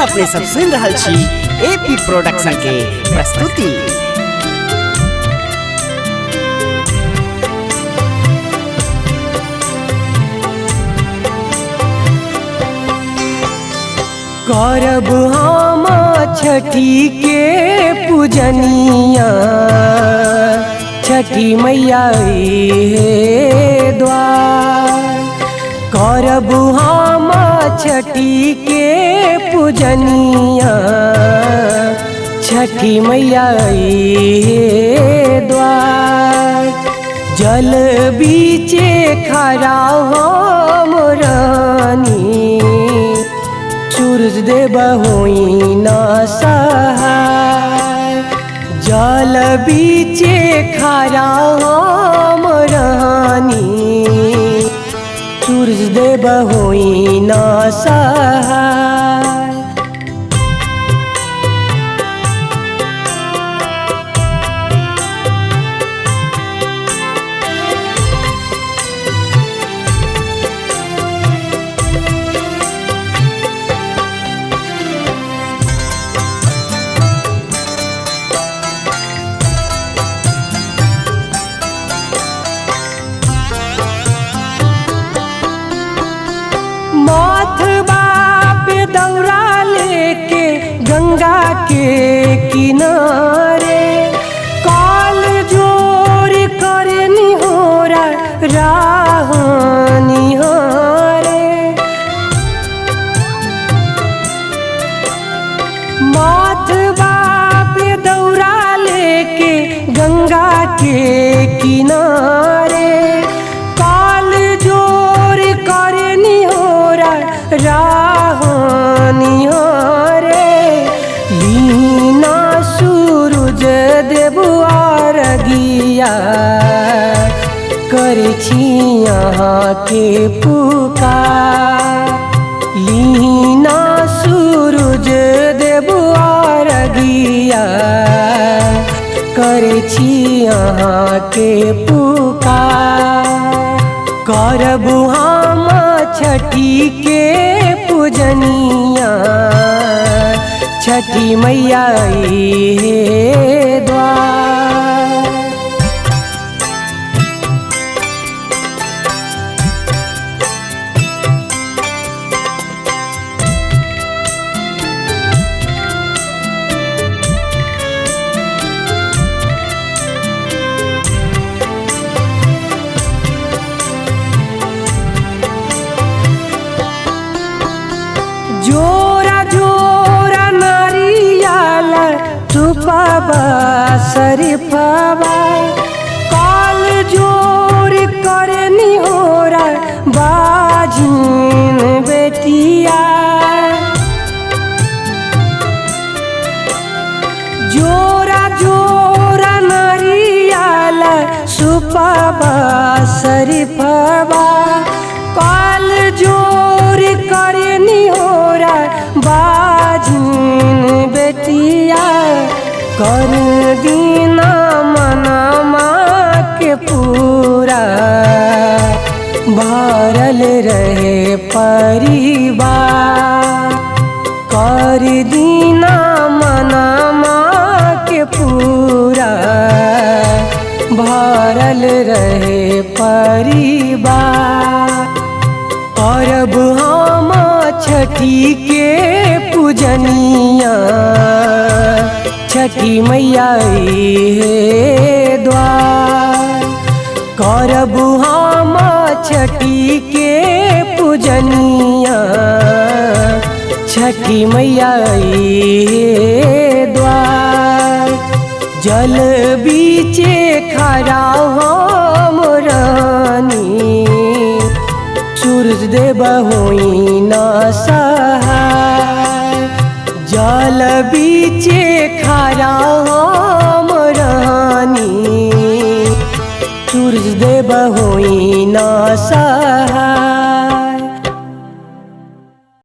अखन अपने सब सुन रहल छी एपी प्रोडक्शन के प्रस्तुति। करब हम छठी के पूजनिया, छठी मैया हे द्वार। करब हम छठी के पूजनिया, छठी मैया हे द्वार। जल बीचे खड़ा हम रानी, सूरज देव होई न सहाय। जल बीचे खड़ा हम रानी, सूरज देव होई न सहाय। माथबा पे दौरा लेके गंगा के किनारे, काल जोर करे निहोरा राह निहारे। माथबा पे दौरा लेके गंगा के किनारे, काल जोर करे निहोरा राह निहारे। लीना सूरज देव आरगिया, करे छी यहाँ के पुकार। लीना सूरज देव आरगिया, करे छी यहाँ के पुकार। करब हम छठी के पूजनिया, छठी मैया हे द्वार। जोरा जोरा नारियल सुपवा शरीफवा, काल जोर करे निहोरा बाजिन बेटिया। जोरा जोरा नारियल सुपवा शरीफवा, काल जोर करे निहोरा बाजिन बेटिया। कर दीना मनमा के पूरा, भरल रहे परिवार। कर दीना मनमा के पूरा, भरल रहे परिवार। करब हम छठी के पूजनिया, छठी मैया हे द्वार। करब हम छठी के पूजनिया, छठी मैया हे द्वार। जल बीचे खड़ा हम रानी, सूरज देव होई न सहाय। जल बीचे खड़ा हम रानी, सूरज देव होई न सहाय।